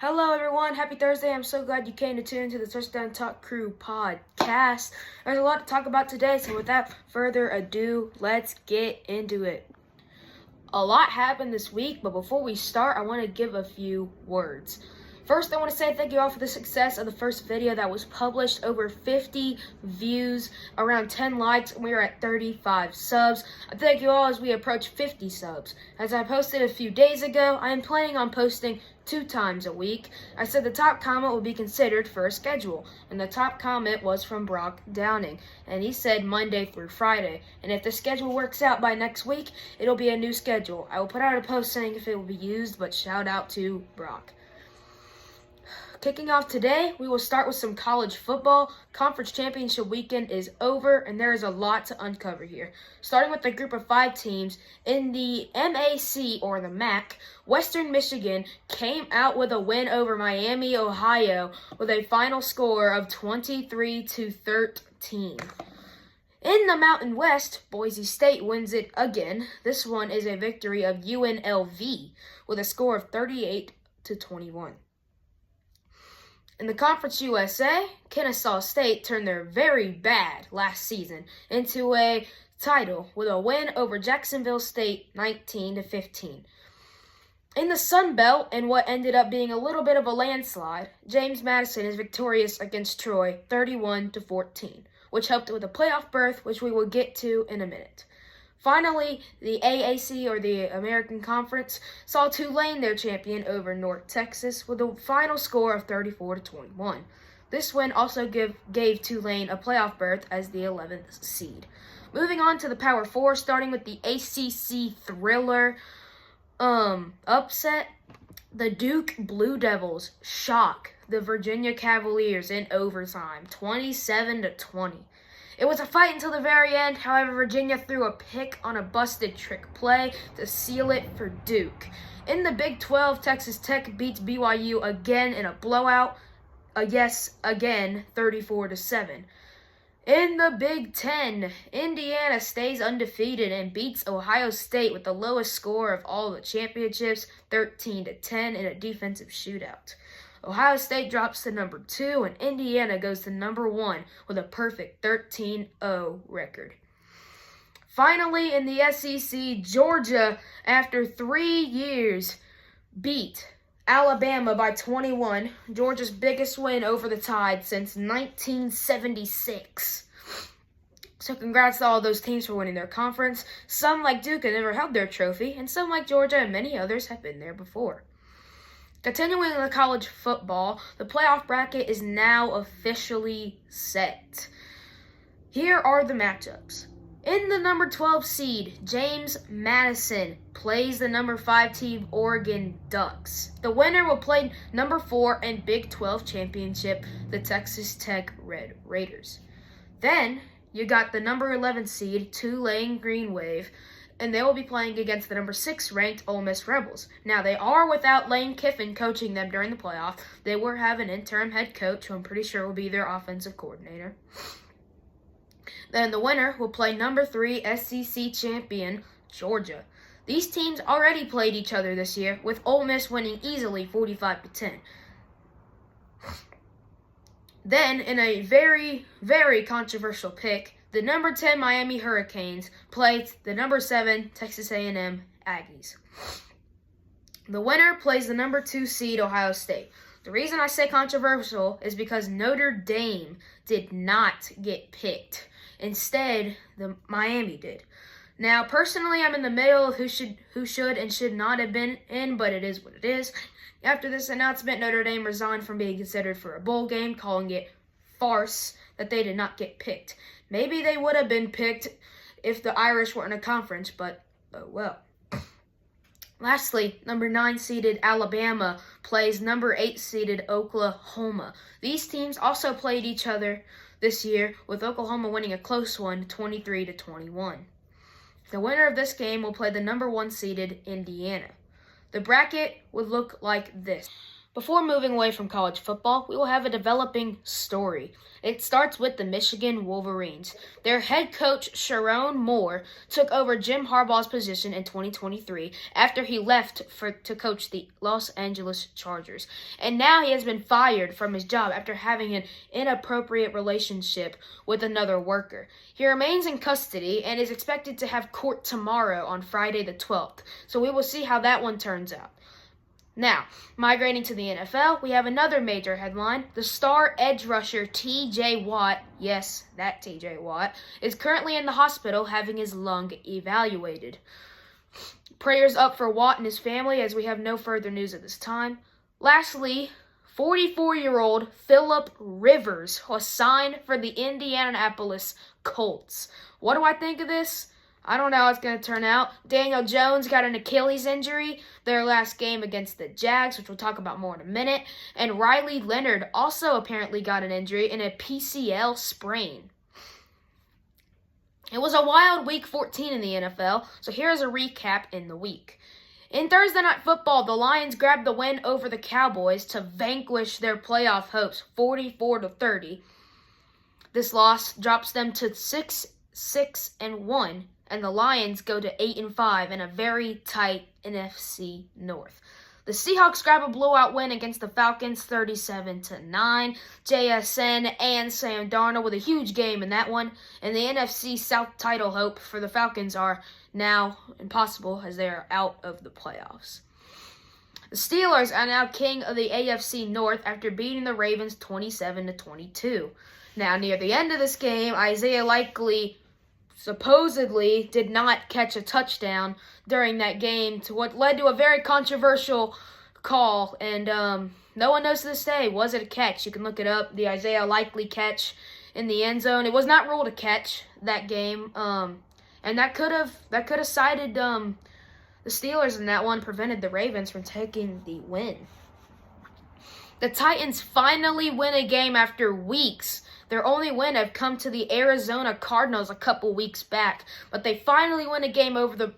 Hello, everyone. Happy Thursday. I'm so glad you came to tune into the Touchdown Talk Crew podcast. There's a lot to talk about today, so without further ado, let's get into it. A lot happened this week, but before we start, I want to give a few words. First, I want to say thank you all for the success of the first video that was published. Over 50 views, around 10 likes, and we are at 35 subs. I thank you all as we approach 50 subs. As I posted a few days ago, I am planning on posting 2 times a week. I said the top comment will be considered for a schedule, and the top comment was from Brock Downing, and he said Monday through Friday. And if the schedule works out by next week, it'll be a new schedule. I will put out a post saying if it will be used, but shout out to Brock. Kicking off today, we will start with some college football. Conference championship weekend is over, and there is a lot to uncover here. Starting with the group of 5 teams, in the MAC, or the MAC, Western Michigan came out with a win over Miami, Ohio, with a final score of 23-13. In the Mountain West, Boise State wins it again. This one is a victory of UNLV with a score of 38-21. In the Conference USA, Kennesaw State turned their very bad last season into a title with a win over Jacksonville State 19-15. In the Sun Belt, in what ended up being a little bit of a landslide, James Madison is victorious against Troy 31-14, which helped with a playoff berth, which we will get to in a minute. Finally, the AAC, or the American Conference, saw Tulane their champion over North Texas with a final score of 34-21. This win also gave Tulane a playoff berth as the 11th seed. Moving on to the Power 4, starting with the ACC thriller upset, the Duke Blue Devils shock the Virginia Cavaliers in overtime, 27-20. It was a fight until the very end. However, Virginia threw a pick on a busted trick play to seal it for Duke. In the Big 12, Texas Tech beats BYU again in a blowout. Again, 34-7. In the Big 10, Indiana stays undefeated and beats Ohio State with the lowest score of all the championships, 13-10 in a defensive shootout. Ohio State drops to number 2, and Indiana goes to number 1 with a perfect 13-0 record. Finally, in the SEC, Georgia, after 3 years, beat Alabama by 21, Georgia's biggest win over the Tide since 1976. So congrats to all those teams for winning their conference. Some, like Duke, have never held their trophy, and some, like Georgia and many others, have been there before. Continuing with college football, the playoff bracket is now officially set. Here are the matchups. In the number 12 seed, James Madison plays the number 5 team Oregon Ducks. The winner will play number 4 and Big 12 championship, the Texas Tech Red Raiders. Then, you got the number 11 seed, Tulane Green Wave, and they will be playing against the number 6 ranked Ole Miss Rebels. Now, they are without Lane Kiffin coaching them during the playoff. They will have an interim head coach who I'm pretty sure will be their offensive coordinator. Then the winner will play number 3 SEC champion Georgia. These teams already played each other this year, with Ole Miss winning easily 45-10. Then, in a very, very controversial pick, the number 10 Miami Hurricanes played the number 7 Texas A&M Aggies. The winner plays the number 2 seed Ohio State. The reason I say controversial is because Notre Dame did not get picked. Instead, the Miami did. Now, personally, I'm in the middle of who should and should not have been in, but it is what it is. After this announcement, Notre Dame resigned from being considered for a bowl game, calling it farce that they did not get picked. Maybe they would have been picked if the Irish were in a conference, but oh well. Lastly, number 9 seeded Alabama plays number 8 seeded Oklahoma. These teams also played each other this year, with Oklahoma winning a close one, 23-21. The winner of this game will play the number 1 seeded Indiana. The bracket would look like this. Before moving away from college football, we will have a developing story. It starts with the Michigan Wolverines. Their head coach, Sherrone Moore, took over Jim Harbaugh's position in 2023 after he left to coach the Los Angeles Chargers. And now he has been fired from his job after having an inappropriate relationship with another worker. He remains in custody and is expected to have court tomorrow on Friday the 12th. So we will see how that one turns out. Now, migrating to the NFL, we have another major headline. The star edge rusher T.J. Watt, yes, that T.J. Watt, is currently in the hospital having his lung evaluated. Prayers up for Watt and his family as we have no further news at this time. Lastly, 44-year-old Philip Rivers was signed for the Indianapolis Colts. What do I think of this? I don't know how it's going to turn out. Daniel Jones got an Achilles injury their last game against the Jags, which we'll talk about more in a minute. And Riley Leonard also apparently got an injury in a PCL sprain. It was a wild Week 14 in the NFL, so here's a recap in the week. In Thursday Night Football, the Lions grabbed the win over the Cowboys to vanquish their playoff hopes 44-30. This loss drops them to 6-1. And the Lions go to 8-5 in a very tight NFC North. The Seahawks grab a blowout win against the Falcons 37-9. JSN and Sam Darnold with a huge game in that one. And the NFC South title hope for the Falcons are now impossible as they are out of the playoffs. The Steelers are now king of the AFC North after beating the Ravens 27-22. Now, near the end of this game, Isaiah Likely supposedly did not catch a touchdown during that game, to what led to a very controversial call, and no one knows to this day, was it a catch? You can look it up, the Isaiah Likely catch in the end zone. It was not ruled a catch that game, and that could have sided the Steelers in that one, prevented the Ravens from taking the win. The Titans finally win a game after weeks. Their only win had come to the Arizona Cardinals a couple weeks back, but they finally win a game over the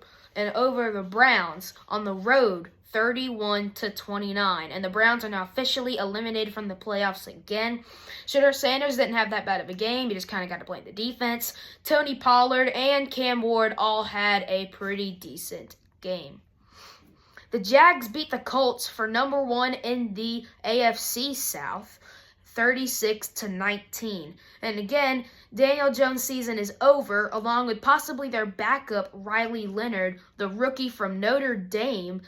Browns on the road, 31-29, and the Browns are now officially eliminated from the playoffs again. Shedeur Sanders didn't have that bad of a game. You just kind of got to blame the defense. Tony Pollard and Cam Ward all had a pretty decent game. The Jags beat the Colts for number one in the AFC South, 36-19. And again, Daniel Jones' season is over, along with possibly their backup, Riley Leonard, the rookie from Notre Dame,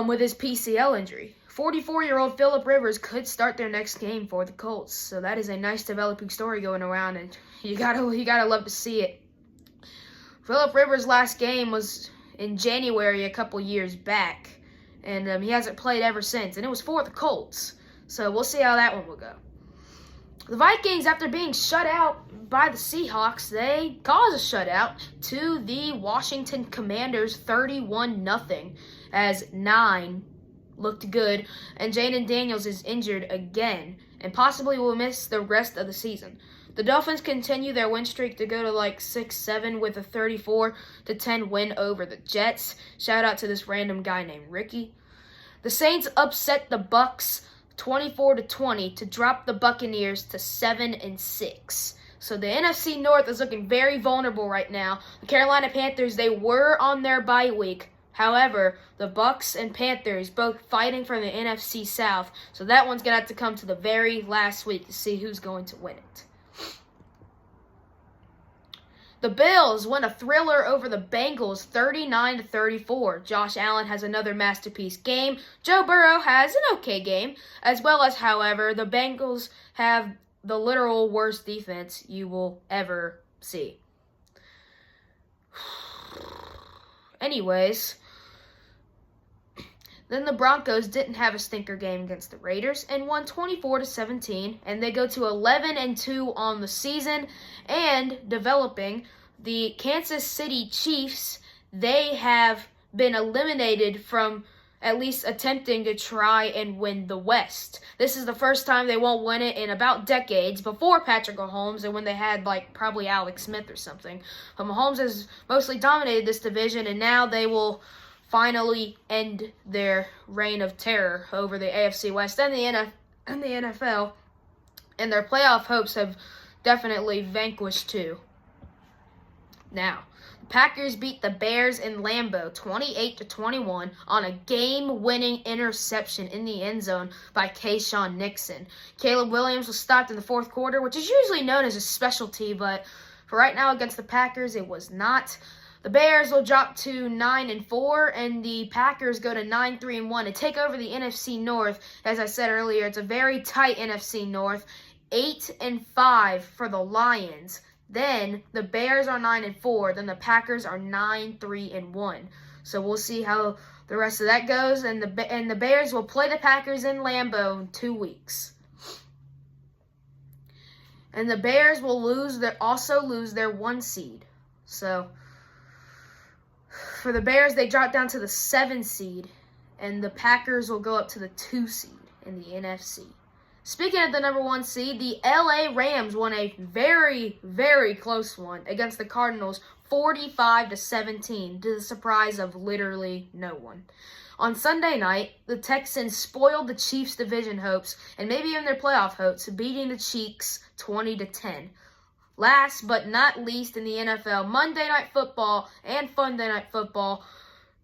with his PCL injury. 44-year-old Philip Rivers could start their next game for the Colts. So that is a nice developing story going around, and you gotta love to see it. Philip Rivers' last game was in January a couple years back, and he hasn't played ever since, and it was for the Colts. So we'll see how that one will go. The Vikings, after being shut out by the Seahawks, they caused a shutout to the Washington Commanders 31-0 as 9 looked good, and Jaden Daniels is injured again and possibly will miss the rest of the season. The Dolphins continue their win streak to go to 6-7 with a 34-10 win over the Jets. Shout out to this random guy named Ricky. The Saints upset the Bucs 24-20 to drop the Buccaneers to 7-6. So the NFC North is looking very vulnerable right now. The Carolina Panthers, they were on their bye week. However, the Bucs and Panthers both fighting for the NFC South. So that one's going to have to come to the very last week to see who's going to win it. The Bills win a thriller over the Bengals 39-34. Josh Allen has another masterpiece game. Joe Burrow has an okay game, as well as, however, the Bengals have the literal worst defense you will ever see. Anyways, then the Broncos didn't have a stinker game against the Raiders and won 24-17, and they go to 11-2 on the season. And developing, the Kansas City Chiefs, they have been eliminated from at least attempting to try and win the West. This is the first time they won't win it in about decades, before Patrick Mahomes and when they had probably Alex Smith or something. But Mahomes has mostly dominated this division, and now they will finally end their reign of terror over the AFC West and the NFL, and their playoff hopes have definitely vanquished too. Now, the Packers beat the Bears in Lambeau 28-21 on a game-winning interception in the end zone by Kayshon Nixon. Caleb Williams was stopped in the fourth quarter, which is usually known as a specialty, but for right now against the Packers, it was not. The Bears will drop to 9-4, and the Packers go to 9-3-1 and take over the NFC North. As I said earlier, it's a very tight NFC North. 8-5 for the Lions. Then the Bears are 9-4. Then the Packers are 9-3-1. So we'll see how the rest of that goes. And the Bears will play the Packers in Lambeau in 2 weeks. And the Bears will also lose their 1 seed. So for the Bears, they drop down to the 7 seed, and the Packers will go up to the 2 seed in the NFC. Speaking of the number 1 seed, the LA Rams won a very, very close one against the Cardinals, 45-17, to the surprise of literally no one. On Sunday night, the Texans spoiled the Chiefs' division hopes and maybe even their playoff hopes, beating the Chiefs 20-10. Last but not least in the NFL, Monday Night Football and Funday Night Football,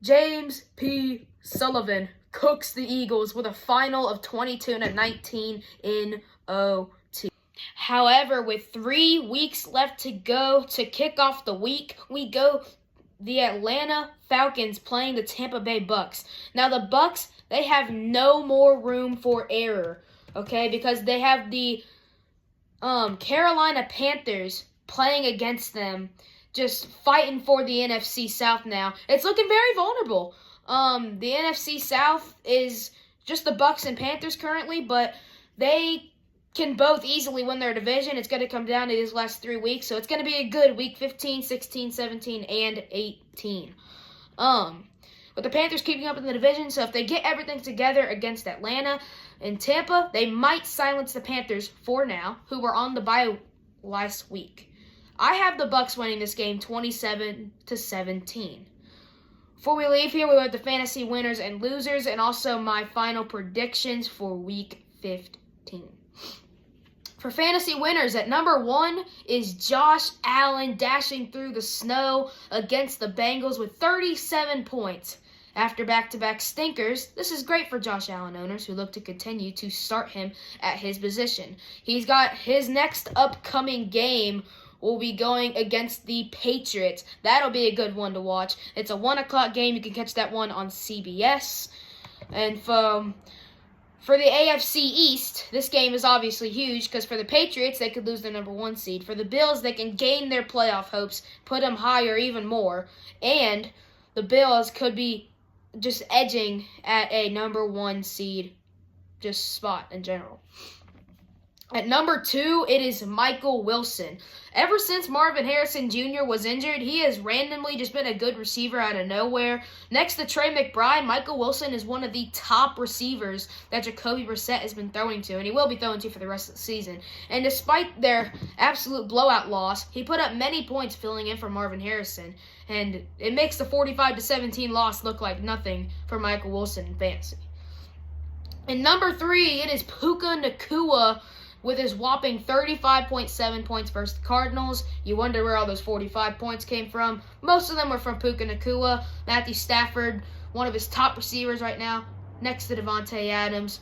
James P. Sullivan cooks the Eagles with a final of 22-19 in OT. However, with 3 weeks left to go to kick off the week, we go the Atlanta Falcons playing the Tampa Bay Bucks. Now the Bucks, they have no more room for error, okay, because they have the Carolina Panthers playing against them, just fighting for the NFC South now. It's looking very vulnerable. The NFC South is just the Bucks and Panthers currently, but they can both easily win their division. It's going to come down to these last 3 weeks, so it's going to be a good week 15, 16, 17, and 18. But the Panthers keeping up in the division, so if they get everything together against Atlanta and Tampa, they might silence the Panthers for now, who were on the bye last week. I have the Bucks winning this game 27-17. Before we leave here, we have the fantasy winners and losers, and also my final predictions for week 15. For fantasy winners, at number 1 is Josh Allen dashing through the snow against the Bengals with 37 points. After back-to-back stinkers, this is great for Josh Allen owners who look to continue to start him at his position. He's got his next upcoming game will be going against the Patriots. That'll be a good one to watch. It's a 1 o'clock game. You can catch that one on CBS. And for the AFC East, this game is obviously huge because for the Patriots, they could lose their number 1 seed. For the Bills, they can gain their playoff hopes, put them higher even more. And the Bills could be just edging at a number 1 seed just spot in general. At number 2, it is Michael Wilson. Ever since Marvin Harrison Jr. was injured, he has randomly just been a good receiver out of nowhere. Next to Trey McBride, Michael Wilson is one of the top receivers that Jacoby Brissett has been throwing to, and he will be throwing to for the rest of the season. And despite their absolute blowout loss, he put up many points filling in for Marvin Harrison, and it makes the 45-17 loss look like nothing for Michael Wilson in fantasy. And number 3, it is Puka Nacua with his whopping 35.7 points versus the Cardinals. You wonder where all those 45 points came from. Most of them were from Puka Nacua. Matthew Stafford, one of his top receivers right now, next to Devontae Adams.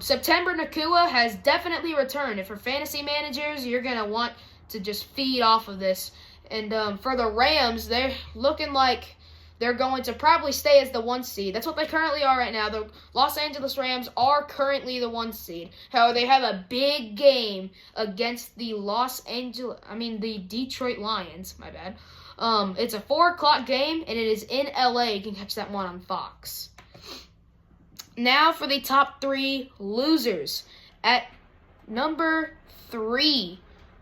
September Nacua has definitely returned. And for fantasy managers, you're going to want to just feed off of this. And for the Rams, they're looking like they're going to probably stay as the 1 seed. That's what they currently are right now. The Los Angeles Rams are currently the 1 seed. However, they have a big game against the the Detroit Lions. My bad. It's a 4 o'clock game, and it is in LA. You can catch that one on Fox. Now for the top 3 losers. At number 3,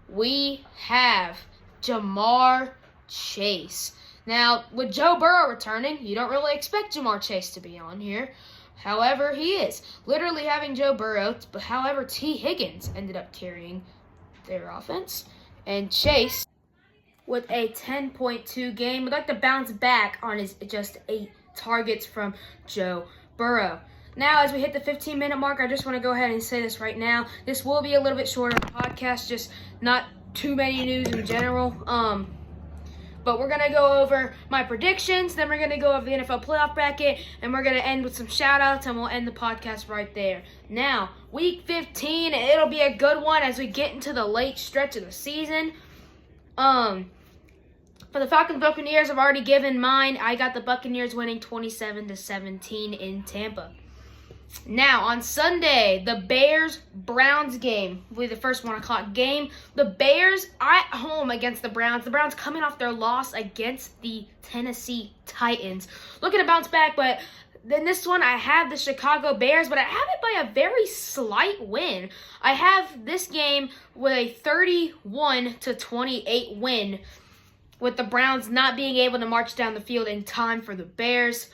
we have Ja'Marr Chase. Now, with Joe Burrow returning, you don't really expect Ja'Marr Chase to be on here. However, he is. Literally having Joe Burrow, but however, T. Higgins ended up carrying their offense. And Chase, with a 10.2 game, would like to bounce back on his just 8 targets from Joe Burrow. Now, as we hit the 15-minute mark, I just want to go ahead and say this right now. This will be a little bit shorter podcast, just not too many news in general. But we're going to go over my predictions, then we're going to go over the NFL playoff bracket, and we're going to end with some shout-outs, and we'll end the podcast right there. Now, Week 15, it'll be a good one as we get into the late stretch of the season. For the Falcons Buccaneers, I've already given mine. I got the Buccaneers winning 27-17 in Tampa. Now, on Sunday, the Bears-Browns game will be the first 1 o'clock game. The Bears are at home against the Browns. The Browns coming off their loss against the Tennessee Titans. Looking to bounce back, but then this one, I have the Chicago Bears, but I have it by a very slight win. I have this game with a 31-28 win, with the Browns not being able to march down the field in time for the Bears.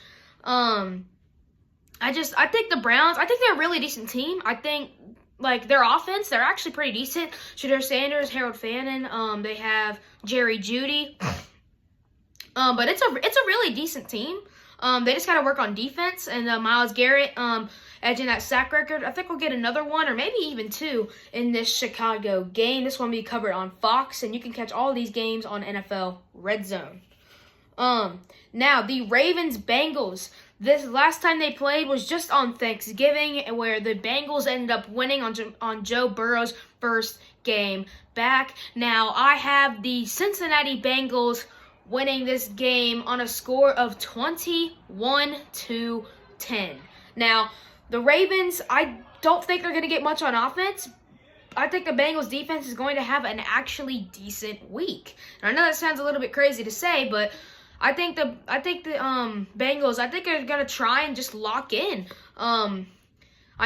I think the Browns, I think they're a really decent team. I think, their offense, they're actually pretty decent. Shedeur Sanders, Harold Fannin, they have Jerry Jeudy. But it's a really decent team. They just got to work on defense, and Myles Garrett edging that sack record. I think we'll get another one or maybe even 2 in this Chicago game. This one will be covered on Fox, and you can catch all of these games on NFL Red Zone. Now, the Ravens-Bengals. This last time they played was just on Thanksgiving, where the Bengals ended up winning on Joe Burrow's first game back. Now, I have the Cincinnati Bengals winning this game on a score of 21-10. Now, the Ravens, I don't think they're going to get much on offense. I think the Bengals defense is going to have an actually decent week. And I know that sounds a little bit crazy to say, but I think the Bengals, I think they're going to try and just lock in. I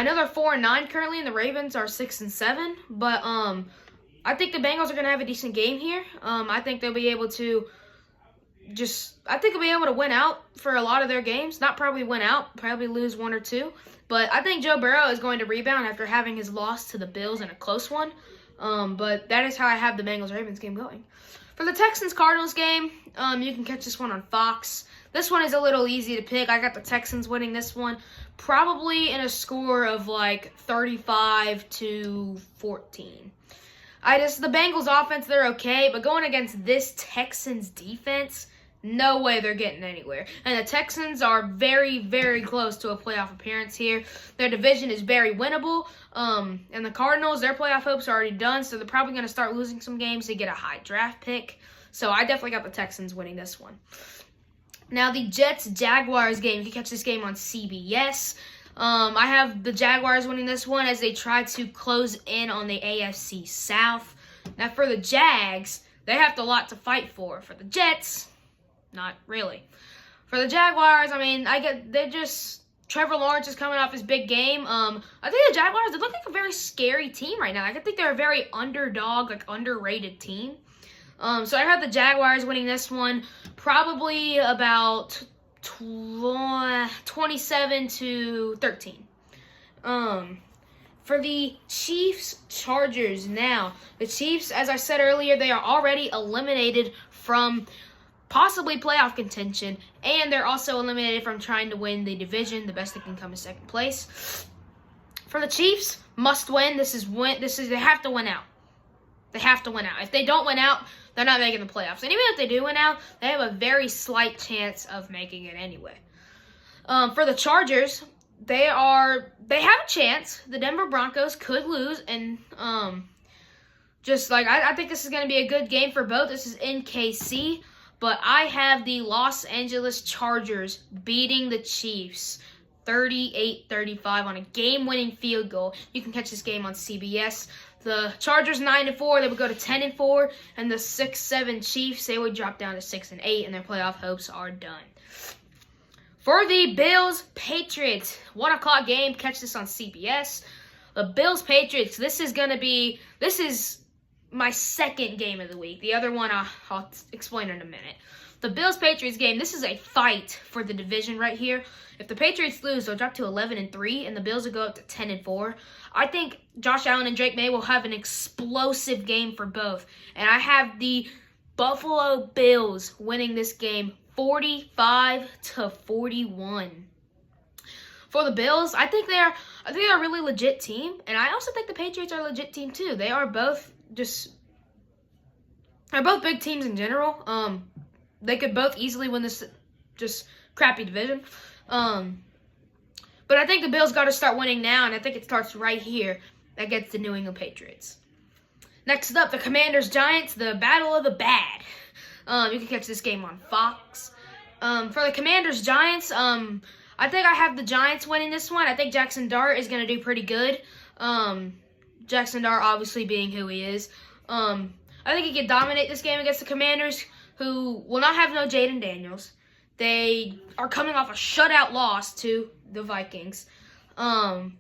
know they're 4-9 currently, and the Ravens are 6-7, but I think the Bengals are going to have a decent game here. I think they'll be able to win out for a lot of their games. Not probably win out, probably lose 1 or 2. But I think Joe Burrow is going to rebound after having his loss to the Bills in a close one. But that is how I have the Bengals-Ravens game going. For the Texans-Cardinals game, you can catch this one on Fox. This one is a little easy to pick. I got the Texans winning this one, probably in a score of 35-14. The Bengals offense, they're okay, but going against this Texans defense, no way they're getting anywhere. And the Texans are very, very close to a playoff appearance here. Their division is very winnable. And the Cardinals, their playoff hopes are already done, so they're probably going to start losing some games to get a high draft pick. So I definitely got the Texans winning this one. Now, the Jets-Jaguars game, you can catch this game on CBS. I have the Jaguars winning this one as they try to close in on the AFC South. Now, for the Jags, they have a lot to fight for. For the Jets, not really. For the Jaguars, Trevor Lawrence is coming off his big game. I think the Jaguars, they look like a very scary team right now. I think they're a very underdog, underrated team. So I have the Jaguars winning this one, probably about 27-13. For the Chiefs-Chargers now, the Chiefs, as I said earlier, they are already eliminated from possibly playoff contention, and they're also eliminated from trying to win the division. The best that can come is second place. For the Chiefs, must win. They have to win out. They have to win out. If they don't win out, they're not making the playoffs. And even if they do win out, they have a very slight chance of making it anyway. For the Chargers, they have a chance. The Denver Broncos could lose, and I think this is going to be a good game for both. This is in KC, but I have the Los Angeles Chargers beating the Chiefs 38-35 on a game-winning field goal. You can catch this game on CBS. The Chargers 9-4, they would go to 10-4, and the 6-7 Chiefs, they would drop down to 6-8, and their playoff hopes are done. For the Bills-Patriots, 1 o'clock game, catch this on CBS. The Bills-Patriots, this is my second game of the week. The other one I'll explain in a minute. The Bills-Patriots game, this is a fight for the division right here. If the Patriots lose, they'll drop to 11-3, and the Bills will go up to 10-4. I think Josh Allen and Drake May will have an explosive game for both. And I have the Buffalo Bills winning this game 45-41. For the Bills, I think they're a really legit team, and I also think the Patriots are a legit team too. They're both big teams in general. They could both easily win this just crappy division. But I think the Bills got to start winning now, and I think it starts right here against the New England Patriots. Next up, the Commanders-Giants, the Battle of the Bad. You can catch this game on Fox. For the Commanders-Giants, I think I have the Giants winning this one. I think Jackson Dart is going to do pretty good. Jackson Dart obviously being who he is. I think he can dominate this game against the Commanders, who will not have no Jaden Daniels. They are coming off a shutout loss to the Vikings. And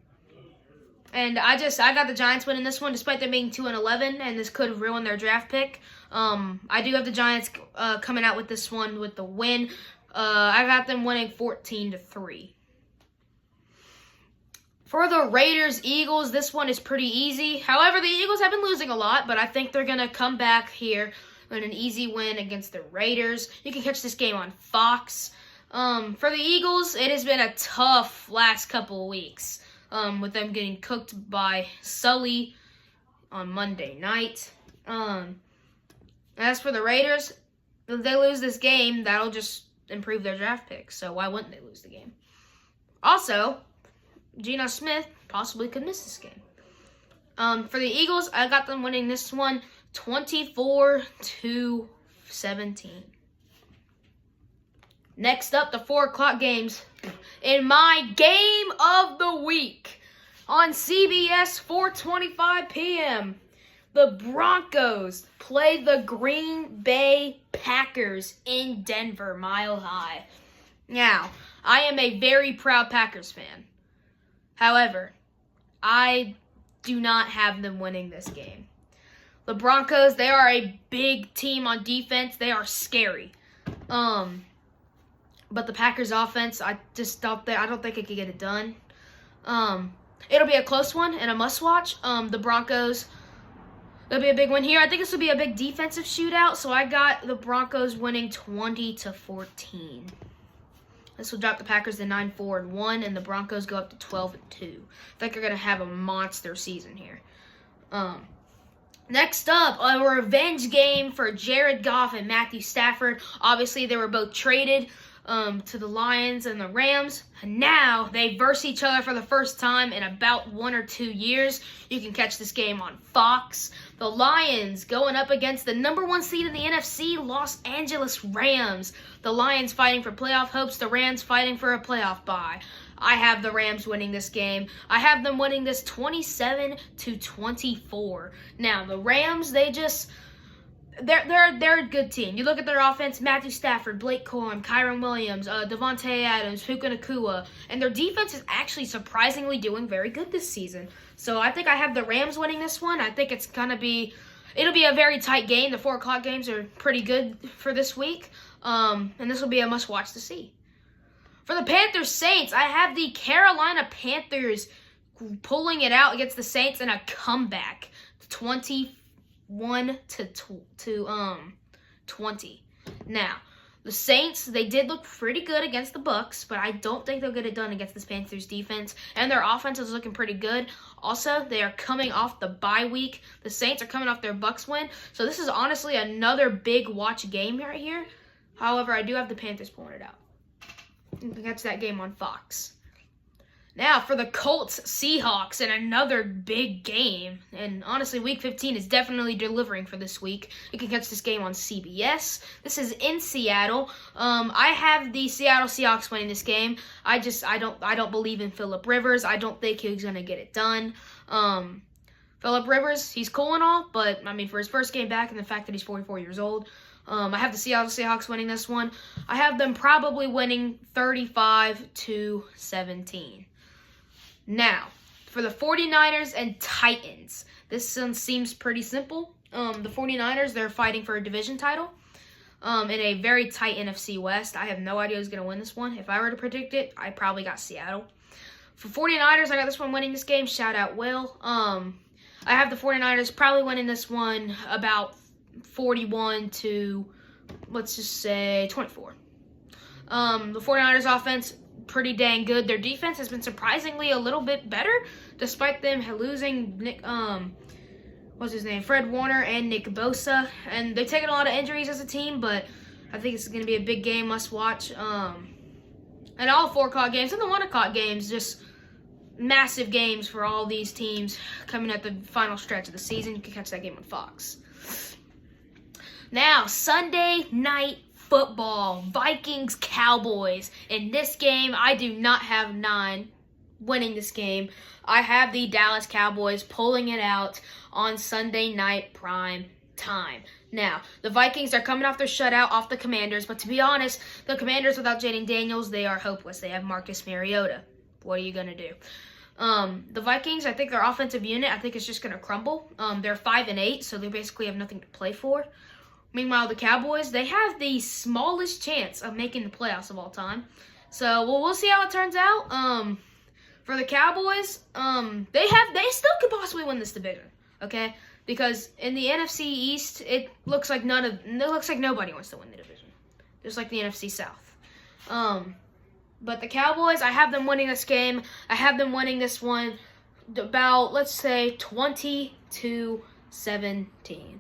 I got the Giants winning this one, despite them being 2-11, and this could have ruined their draft pick. I do have the Giants coming out with this one with the win. I got them winning 14-3. For the Raiders-Eagles, this one is pretty easy. However, the Eagles have been losing a lot, but I think they're going to come back here with an easy win against the Raiders. You can catch this game on Fox. For the Eagles, it has been a tough last couple of weeks with them getting cooked by Sully on Monday night. As for the Raiders, if they lose this game, that'll just improve their draft pick. So why wouldn't they lose the game? Also, Geno Smith possibly could miss this game. For the Eagles, I got them winning this one 24-17. Next up, the 4 o'clock games. In my game of the week on CBS 4:25 p.m., the Broncos play the Green Bay Packers in Denver, Mile High. Now, I am a very proud Packers fan. However, I do not have them winning this game. The Broncos, they are a big team on defense. They are scary. But the Packers offense, I don't think it can get it done. It'll be a close one and a must-watch. The Broncos, there'll be a big win here. I think this will be a big defensive shootout, so I got the Broncos winning 20-14. This will drop the Packers to 9-4-1, and the Broncos go up to 12-2. I think they're going to have a monster season here. Next up, a revenge game for Jared Goff and Matthew Stafford. Obviously, they were both traded to the Lions and the Rams. And now they verse each other for the first time in about 1 or 2 years. You can catch this game on Fox. The Lions going up against the number 1 seed in the NFC, Los Angeles Rams. The Lions fighting for playoff hopes, the Rams fighting for a playoff bye. I have the Rams winning this game. I have them winning this 27-24. Now, the Rams, they're a good team. You look at their offense, Matthew Stafford, Blake Corum, Kyron Williams, Devontae Adams, Puka Nacua, and their defense is actually surprisingly doing very good this season. So I think I have the Rams winning this one. I think it'll be a very tight game. The 4 o'clock games are pretty good for this week, and this will be a must-watch to see. For the Panthers-Saints, I have the Carolina Panthers pulling it out against the Saints in a comeback, 21-20. Now, the Saints, they did look pretty good against the Bucs, but I don't think they'll get it done against this Panthers defense, and their offense is looking pretty good. Also, they are coming off the bye week. The Saints are coming off their Bucs win, so this is honestly another big watch game right here. However, I do have the Panthers pulling it out. You can catch that game on Fox. Now, for the Colts-Seahawks in another big game. And honestly, Week 15 is definitely delivering for this week. You can catch this game on CBS. This is in Seattle. I have the Seattle Seahawks winning this game. I don't believe in Phillip Rivers. I don't think he's going to get it done. Phillip Rivers, he's cool and all, but, for his first game back and the fact that he's 44 years old, I have the Seattle Seahawks winning this one. I have them probably winning 35-17. Now, for the 49ers and Titans, this one seems pretty simple. The 49ers, they're fighting for a division title in a very tight NFC West. I have no idea who's going to win this one. If I were to predict it, I probably got Seattle. For 49ers, I got this one winning this game. Shout out Will. I have the 49ers probably winning this one about 41 to, let's just say, 24. The 49ers offense, pretty dang good. Their defense has been surprisingly a little bit better, despite them losing Fred Warner and Nick Bosa. And they've taken a lot of injuries as a team, but I think it's going to be a big game, must watch. And all 4 o'clock games and the 1 o'clock games, just massive games for all these teams coming at the final stretch of the season. You can catch that game on Fox. Now, Sunday night football, Vikings, Cowboys. In this game, I do not have 9 winning this game. I have the Dallas Cowboys pulling it out on Sunday night prime time. Now, the Vikings are coming off their shutout off the Commanders, but to be honest, the Commanders without Jaden Daniels, they are hopeless. They have Marcus Mariota. What are you going to do? The Vikings, I think their offensive unit, I think it's just going to crumble. They're 5-8, so they basically have nothing to play for. Meanwhile, the Cowboys, they have the smallest chance of making the playoffs of all time. So, we'll see how it turns out. For the Cowboys, they still could possibly win this division, okay? Because in the NFC East, it looks like nobody wants to win the division, just like the NFC South. But the Cowboys, I have them winning this game. I have them winning this one about, let's say, 20-17.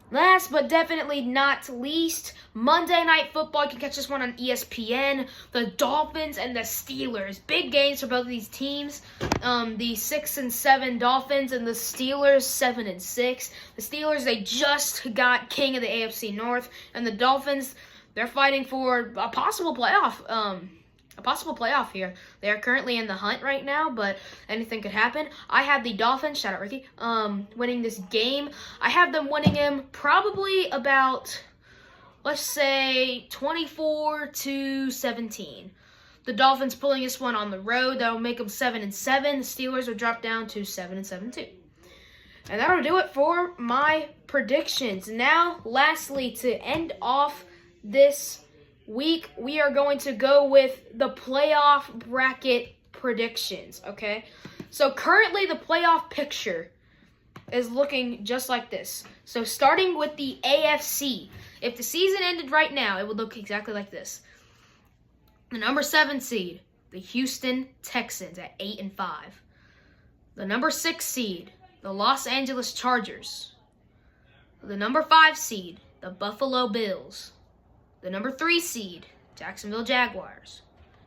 Last but definitely not least, Monday Night Football. You can catch this one on ESPN. The Dolphins and the Steelers. Big games for both of these teams. The 6-7 Dolphins and the Steelers 7-6. The Steelers, they just got king of the AFC North, and the Dolphins, they're fighting for a possible playoff. Here. They are currently in the hunt right now, but anything could happen. I have the Dolphins, shout out Ricky, winning this game. I have them winning him probably about, let's say, 24-17. The Dolphins pulling this one on the road. That will make them 7-7. The Steelers will drop down to 7-7 too. And that'll do it for my predictions. Now, lastly, to end off this week, we are going to go with the playoff bracket predictions, okay? So currently the playoff picture is looking just like this. So starting with the AFC, if the season ended right now, it would look exactly like this. The number 7 seed, the Houston Texans at 8-5. The number 6 seed, the Los Angeles Chargers. The number 5 seed, the Buffalo Bills. The number 3 seed, Jacksonville Jaguars.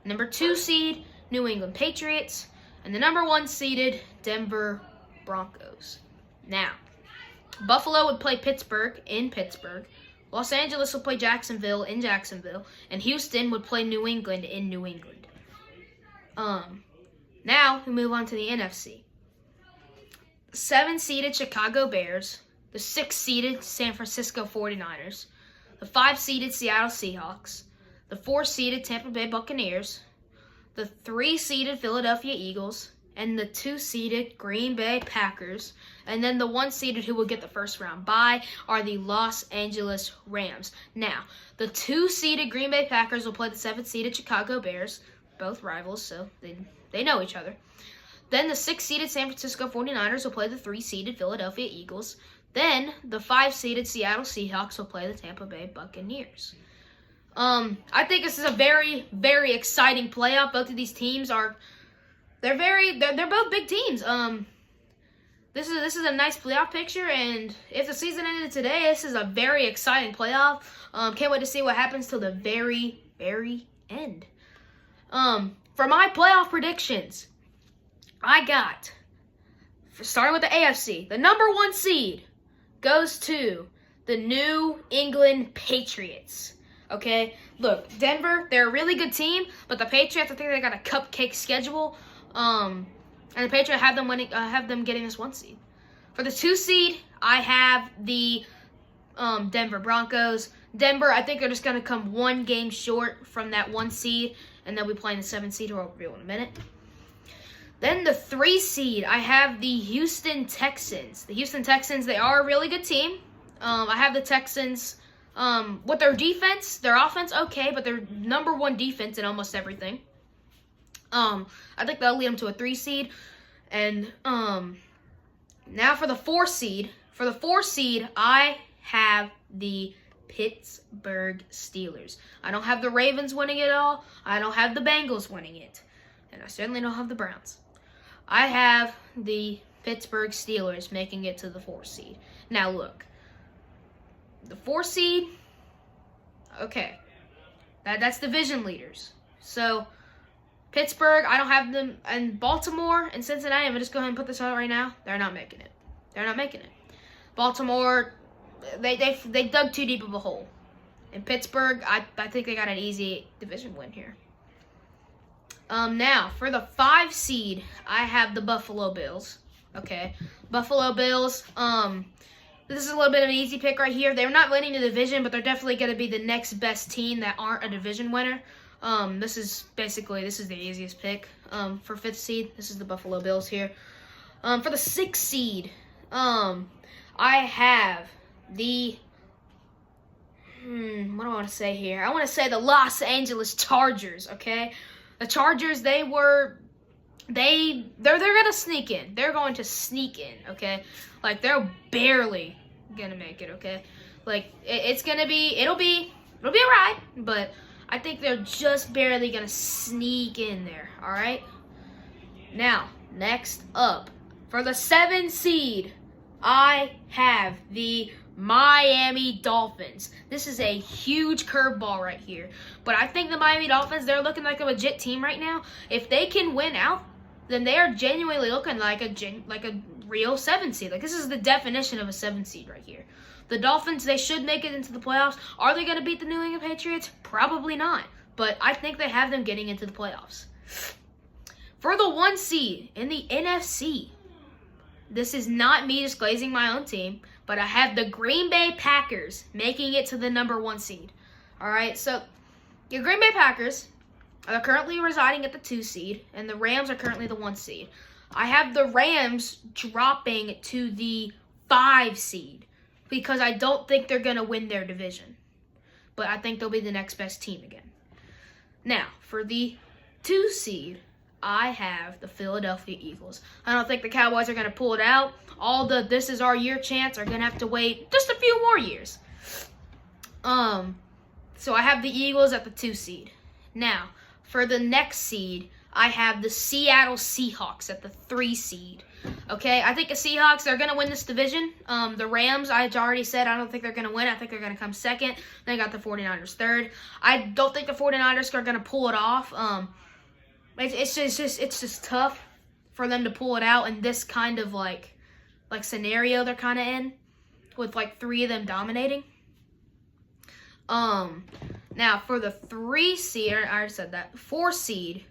Number 2 seed, New England Patriots. And the number 1 seeded Denver Broncos. Now, Buffalo would play Pittsburgh in Pittsburgh. Los Angeles would play Jacksonville in Jacksonville. And Houston would play New England in New England. Now, we move on to the NFC. 7-seeded Chicago Bears. The 6-seeded San Francisco 49ers. The 5-seeded Seattle Seahawks, the 4-seeded Tampa Bay Buccaneers, the 3-seeded Philadelphia Eagles, and the 2-seeded Green Bay Packers. And then the 1-seeded who will get the first round bye are the Los Angeles Rams. Now, the 2-seeded Green Bay Packers will play the 7-seeded Chicago Bears, both rivals, so they know each other. Then the 6-seeded San Francisco 49ers will play the 3-seeded Philadelphia Eagles. Then, the 5-seeded Seattle Seahawks will play the Tampa Bay Buccaneers. I think this is a very, very exciting playoff. Both of these teams they're both big teams. This is a nice playoff picture, and if the season ended today, this is a very exciting playoff. Can't wait to see what happens till the very, very end. For my playoff predictions, I got, starting with the AFC, the number 1 seed goes to the New England Patriots. Okay? Look, Denver, they're a really good team, but the Patriots, I think they got a cupcake schedule. And the Patriots have them getting this 1 seed. For the 2 seed, I have the Denver Broncos. Denver, I think they're just going to come 1 game short from that 1 seed, and they'll be playing the 7 seed, who I'll reveal in a minute. Then the 3 seed, I have the Houston Texans. The Houston Texans, they are a really good team. I have the Texans with their defense, their offense, okay, but their number 1 defense in almost everything. I think that'll lead them to a 3 seed. And now for the 4 seed. For the 4 seed, I have the Pittsburgh Steelers. I don't have the Ravens winning it all. I don't have the Bengals winning it. And I certainly don't have the Browns. I have the Pittsburgh Steelers making it to the 4th seed. Now look, the 4th seed, okay, that's division leaders. So Pittsburgh, I don't have them, and Baltimore and Cincinnati, I'm going to just go ahead and put this out right now, they're not making it. They're not making it. Baltimore, they dug too deep of a hole. In Pittsburgh, I think they got an easy division win here. Now, for the 5 seed, I have the Buffalo Bills. Okay, Buffalo Bills, this is a little bit of an easy pick right here. They're not winning the division, but they're definitely going to be the next best team that aren't a division winner. This is the easiest pick for 5th seed. This is the Buffalo Bills here. For the 6th seed, I have the, what do I want to say here? I want to say the Los Angeles Chargers, okay? The Chargers, they're going to sneak in. They're going to sneak in, okay? Like, they're barely going to make it, okay? Like, it'll be a ride, but I think they're just barely going to sneak in there, all right? Now, next up, for the 7 seed, I have the Miami Dolphins. This is a huge curveball right here. But I think the Miami Dolphins, they're looking like a legit team right now. If they can win out, then they are genuinely looking like a real 7 seed. Like, this is the definition of a 7 seed right here. The Dolphins, they should make it into the playoffs. Are they going to beat the New England Patriots? Probably not. But I think they have them getting into the playoffs. For the 1 seed in the NFC, this is not me just glazing my own team, but I have the Green Bay Packers making it to the number 1 seed. All right, so your Green Bay Packers are currently residing at the 2 seed, and the Rams are currently the 1 seed. I have the Rams dropping to the 5 seed because I don't think they're going to win their division. But I think they'll be the next best team again. Now, for the 2 seed, I have the Philadelphia Eagles. I don't think the Cowboys are going to pull it out. All the this is our year chants are going to have to wait just a few more years. So I have the Eagles at the 2 seed. Now, for the next seed, I have the Seattle Seahawks at the 3 seed. Okay, I think the Seahawks, they're going to win this division. The Rams, I already said, I don't think they're going to win. I think they're going to come second. Then I got the 49ers third. I don't think the 49ers are going to pull it off. It's just tough for them to pull it out in this kind of like scenario they're kind of in, with like 3 of them dominating. Now for the 3 seed, I already said that, 4 seed,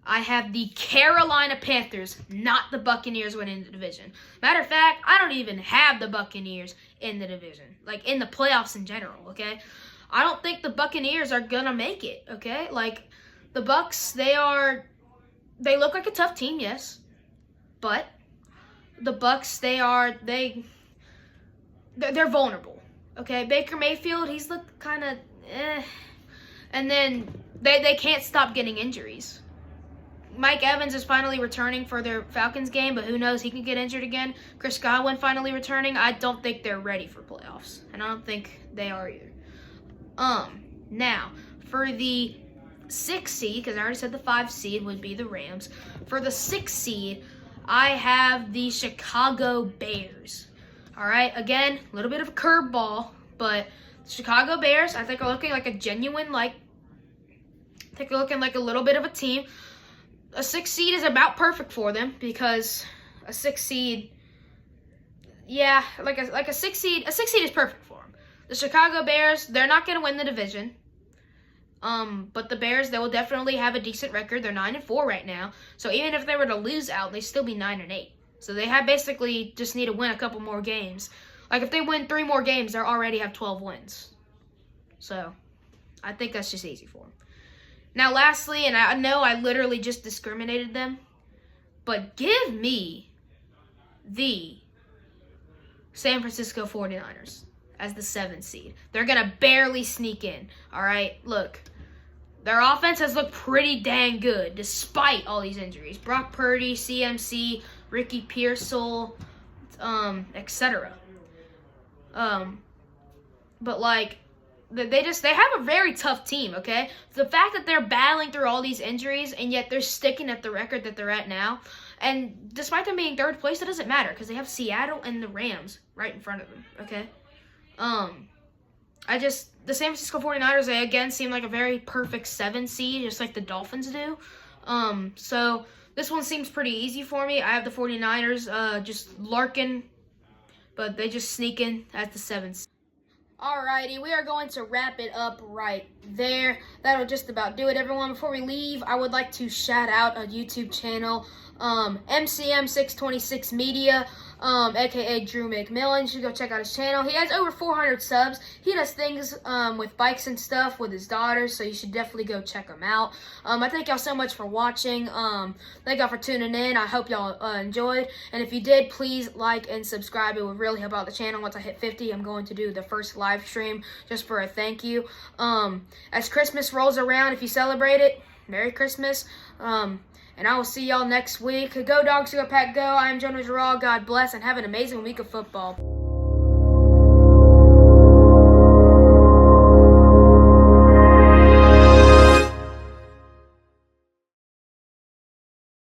I have the Carolina Panthers, not the Buccaneers winning the division. Matter of fact, I don't even have the Buccaneers in the division, like in the playoffs in general, okay? I don't think the Buccaneers are gonna make it, okay? Like, the Bucs, they look like a tough team, yes. But the Bucs, they're vulnerable. Okay, Baker Mayfield, he's looked kind of and then they can't stop getting injuries. Mike Evans is finally returning for their Falcons game, but who knows, he can get injured again. Chris Godwin finally returning. I don't think they're ready for playoffs, and I don't think they are either. Now, for the 6 seed, because I already said the 5 seed would be the Rams. For the 6 seed, I have the Chicago Bears. All right, again, a little bit of a curveball, but the Chicago Bears, I think, are looking like a genuine, I think they're looking like a little bit of a team. A 6 seed is about perfect for them because a 6 seed, yeah, like a 6 seed is perfect for them. The Chicago Bears, they're not going to win the division. But the Bears, they will definitely have a decent record. They're 9-4 right now. So even if they were to lose out, they'd still be 9-8. So they basically just need to win a couple more games. Like, if they win 3 more games, they already have 12 wins. So I think that's just easy for them. Now, lastly, and I know I literally just discriminated them, but give me the San Francisco 49ers as the 7th seed. They're going to barely sneak in, all right? Look, their offense has looked pretty dang good despite all these injuries. Brock Purdy, CMC, Ricky Pearsall, etc. But, they have a very tough team, okay? The fact that they're battling through all these injuries and yet they're sticking at the record that they're at now, and despite them being third place, it doesn't matter because they have Seattle and the Rams right in front of them, okay? The San Francisco 49ers, they again seem like a very perfect 7 seed, just like the Dolphins do. So this one seems pretty easy for me. I have the 49ers just larking, but they just sneak in at the 7 seed. Alrighty, we are going to wrap it up right there. That'll just about do it, everyone. Before we leave, I would like to shout out a YouTube channel, MCM626 Media, aka Drew McMillan. You should go check out his channel. He has over 400 subs. He does things with bikes and stuff with his daughters, so you should definitely go check him out. I thank y'all so much for watching. Thank y'all for tuning in. I hope y'all enjoyed. And if you did, please like and subscribe. It would really help out the channel. Once I hit 50, I'm going to do the first live stream just for a thank you. As Christmas rolls around, if you celebrate it, Merry Christmas. And I will see y'all next week. Go Dogs, go Pack, go. I am Jonah Gerald. God bless and have an amazing week of football.